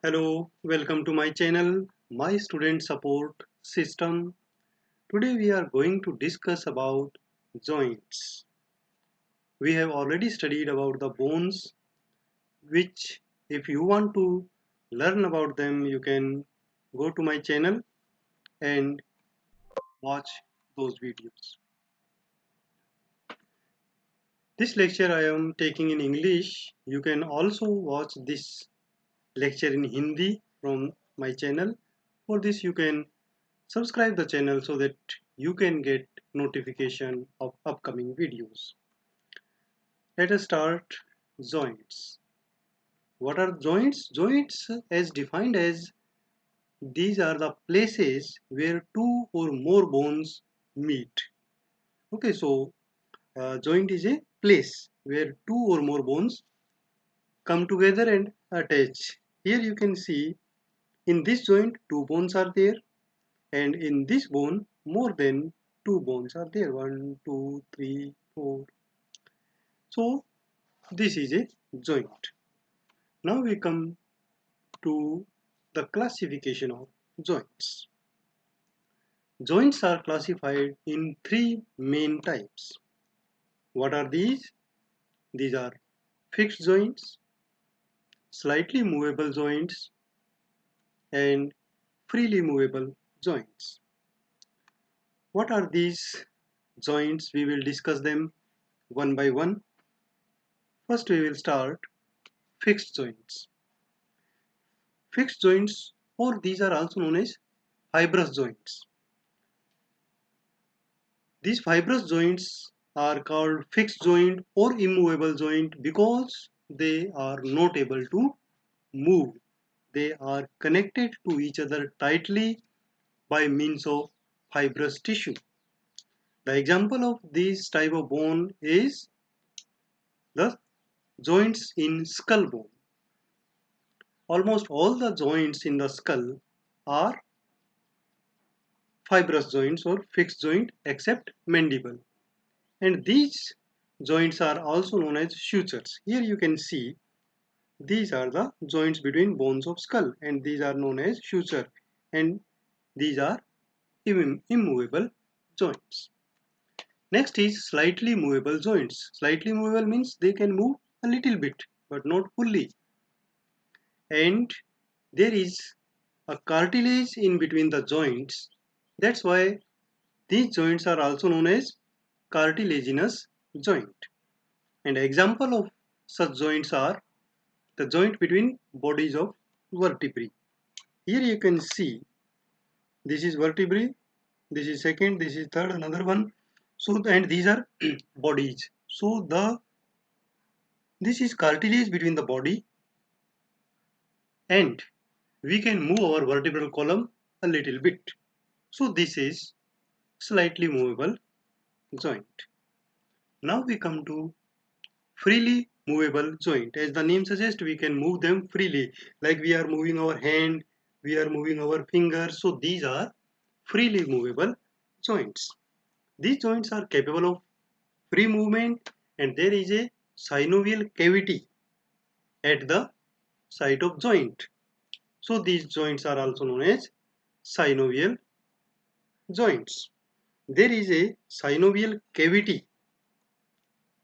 Hello, welcome to my channel, My Student Support System. Today we are going to discuss about joints. We have already studied about the bones, which if you want to learn about them, you can go to my channel and watch those videos. This lecture I am taking in English. You can also watch this lecture in Hindi from my channel. For this you can subscribe the channel so that you can get notification of upcoming videos. Let us start joints. What are joints? Joints as defined as these are the places where two or more bones meet. Okay, so joint is a place where two or more bones come together and attach. Here you can see in this joint two bones are there, and in this bone more than two bones are there, one, two, three, four. So this is a joint. Now we come to the classification of joints. Joints are classified in three main types. What are these? These are fixed joints, slightly movable joints, and freely movable joints. What are these joints? We will discuss them one by one. First we will start fixed joints. Fixed joints, or these are also known as fibrous joints. These fibrous joints are called fixed joint or immovable joint because they are not able to move. They are connected to each other tightly by means of fibrous tissue. The example of this type of bone is the joints in skull bone. Almost all the joints in the skull are fibrous joints or fixed joint except mandible. And these joints are also known as sutures. Here you can see these are the joints between bones of skull, and these are known as suture, and these are immovable joints. Next is slightly movable joints. Slightly movable means they can move a little bit but not fully, and there is a cartilage in between the joints. That's why these joints are also known as cartilaginous joint. And example of such joints are the joint between bodies of vertebrae. Here you can see this is vertebrae, this is second, this is third, another one. So and these are bodies. So this is cartilage between the body, and we can move our vertebral column a little bit. So this is slightly movable joint. Now we come to freely movable joint. As the name suggests, we can move them freely, like we are moving our hand, we are moving our fingers. So these are freely movable joints. These joints are capable of free movement, and there is a synovial cavity at the site of joint. So these joints are also known as synovial joints. There is a synovial cavity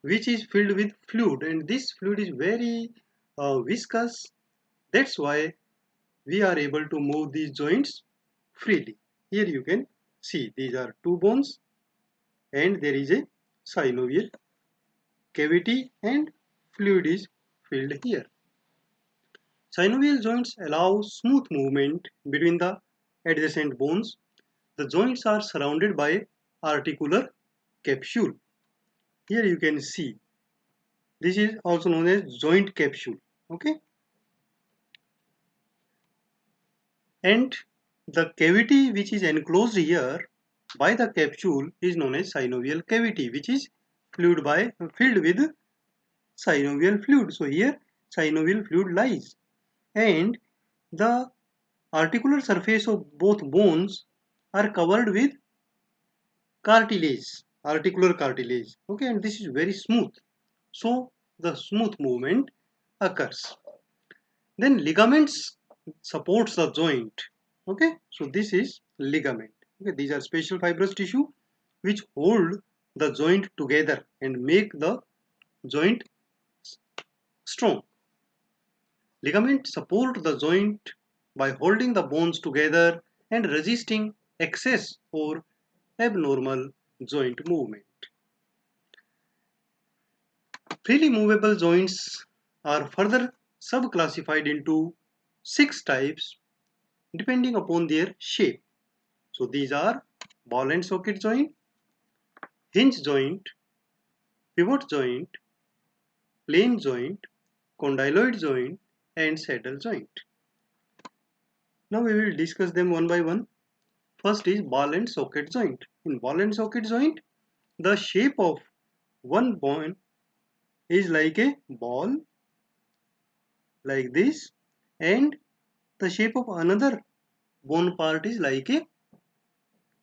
which is filled with fluid, and this fluid is very viscous. That's why we are able to move these joints freely. Here you can see these are two bones, and there is a synovial cavity, and fluid is filled here. Synovial joints allow smooth movement between the adjacent bones. The joints are surrounded by articular capsule. Here you can see this is also known as joint capsule. Okay, and the cavity which is enclosed here by the capsule is known as synovial cavity, which is filled with synovial fluid. So here synovial fluid lies, and the articular surface of both bones are covered with cartilage, articular cartilage. Okay, and this is very smooth, so the smooth movement occurs. Then ligaments supports the joint. Okay, so this is ligament. Okay, these are special fibrous tissue which hold the joint together and make the joint strong. Ligaments support the joint by holding the bones together and resisting excess or abnormal joint movement. Freely movable joints are further subclassified into 6 types depending upon their shape. So these are ball and socket joint, hinge joint, pivot joint, plane joint, condyloid joint, and saddle joint. Now we will discuss them one by one. First is ball and socket joint. In ball and socket joint, the shape of one bone is like a ball, like this, and the shape of another bone part is like a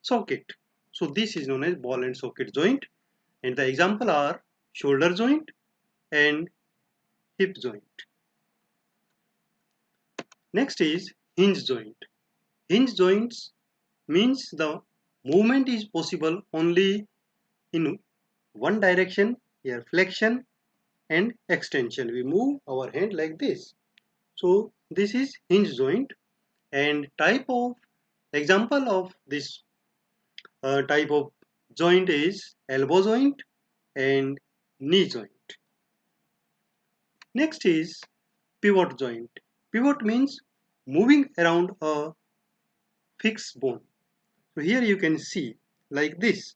socket. So this is known as ball and socket joint, and the example are shoulder joint and hip joint. Next is hinge joint. Hinge joints means the movement is possible only in one direction, here flexion and extension. We move our hand like this. So this is hinge joint, and type of example of this type of joint is elbow joint and knee joint. Next is pivot joint. Pivot means moving around a fixed bone. So here you can see like this.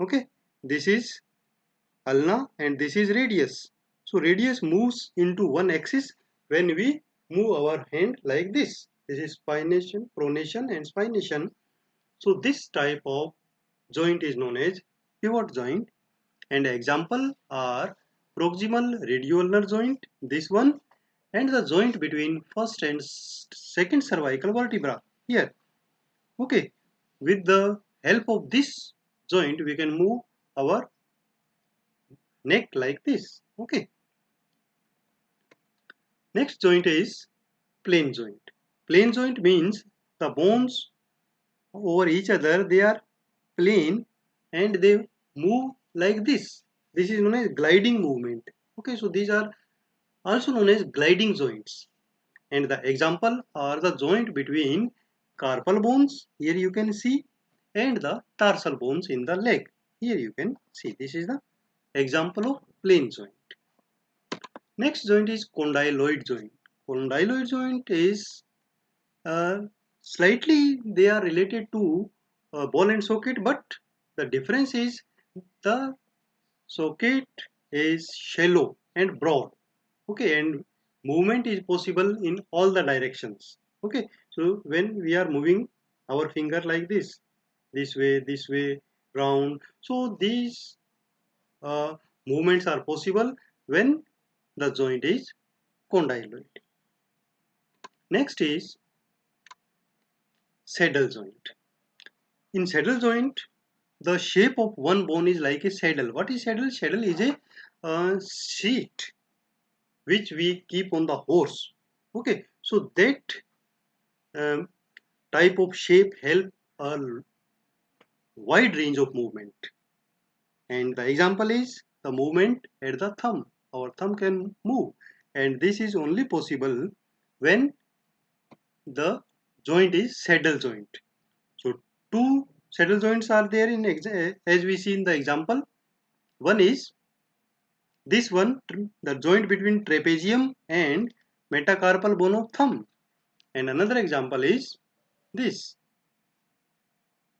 Okay, this is ulna and this is radius. So radius moves into one axis when we move our hand like this. This is spination, pronation and spination. So this type of joint is known as pivot joint, and example are proximal radioulnar joint, this one, and the joint between first and second cervical vertebra here. Okay, with the help of this joint we can move our neck like this. Okay, next joint is plane joint. Plane joint means the bones over each other, they are plane and they move like this. This is known as gliding movement. Okay, so these are also known as gliding joints, and the example are the joint between carpal bones, here you can see, and the tarsal bones in the leg, here you can see. This is the example of plane joint. Next joint is condyloid joint. Condyloid joint is uh, slightly they are related to ball and socket, but the difference is the socket is shallow and broad. Okay, and movement is possible in all the directions. Okay, so when we are moving our finger like this way, round, so these uh, movements are possible when the joint is condyloid. Next is saddle joint. In saddle joint, the shape of one bone is like a saddle. What is saddle? Saddle is a seat which we keep on the horse. Okay, so that um, type of shape help a wide range of movement, and the example is the movement at the thumb. Our thumb can move, and this is only possible when the joint is saddle joint. So two saddle joints are there in as we see in the example. One is this one, the joint between trapezium and metacarpal bone of thumb, and another example is this,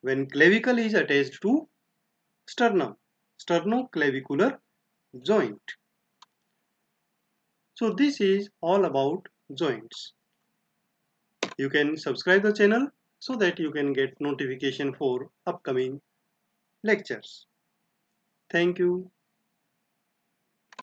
when clavicle is attached to sternum, sternoclavicular joint. So this is all about joints. You can subscribe the channel so that you can get notification for upcoming lectures. Thank you.